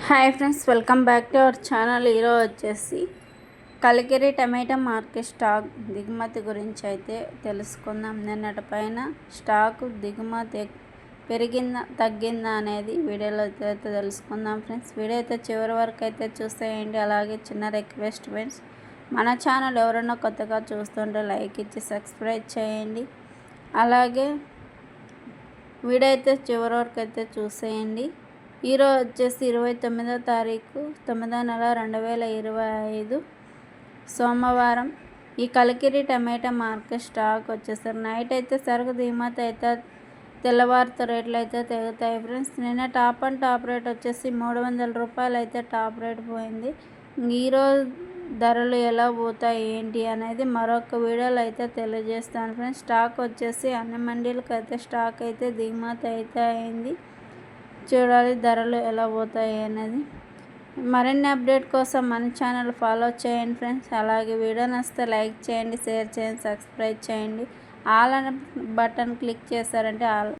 Hi friends, welcome back to our channel. ఈరోజు వచ్చేసి కలికిరి టమాటా market stock దిగుమతి గురించి అయితే తెలుసుకుందాం. నిన్నటి పైన స్టాక్ దిగుమతి పెరిగిందా తగ్గిందా అనేది వీడియోలో అయితే తెలుసుకుందాం ఫ్రెండ్స్. వీడియో అయితే చివరి వరకు అయితే చూసేయండి. అలాగే చిన్న రిక్వెస్ట్ ఫ్రెండ్స్, మన ఛానల్ ఎవరైనా కొత్తగా చూస్తుంటే లైక్ ఇచ్చి సబ్స్క్రైబ్ చేయండి. అలాగే వీడియో అయితే చివరి వరకు అయితే చూసేయండి. ఈరోజు వచ్చేసి 29వ తారీఖు 9వ నెల 2025 సోమవారం. ఈ కలికిరి టమాటా మార్కెట్ స్టాక్ వచ్చేసరి నైట్ అయితే సరుకు దిగుమతి అయితే తెల్లవారితో రేట్లు అయితే తెగుతాయి ఫ్రెండ్స్. నిన్న టాప్ అండ్ టాప్ రేట్ వచ్చేసి 300 రూపాయలు అయితే టాప్ రేట్ పోయింది. ఈరోజు ధరలు ఎలా పోతాయి ఏంటి అనేది మరొక వీడియోలో అయితే తెలియజేస్తాను ఫ్రెండ్స్. స్టాక్ వచ్చేసి అన్ని మండీలకు అయితే స్టాక్ అయితే దిగుమతి అయితే అయింది. చూడాలి ధరలు ఎలా పోతాయి అనేది. మరిన్ని అప్డేట్ కోసం మన ఛానల్ ఫాలో చేయండి ఫ్రెండ్స్. అలాగే వీడియో నచ్చితే లైక్ చేయండి, షేర్ చేయండి, సబ్స్క్రైబ్ చేయండి. ఆల్ అనే బటన్ క్లిక్ చేశారంటే ఆల్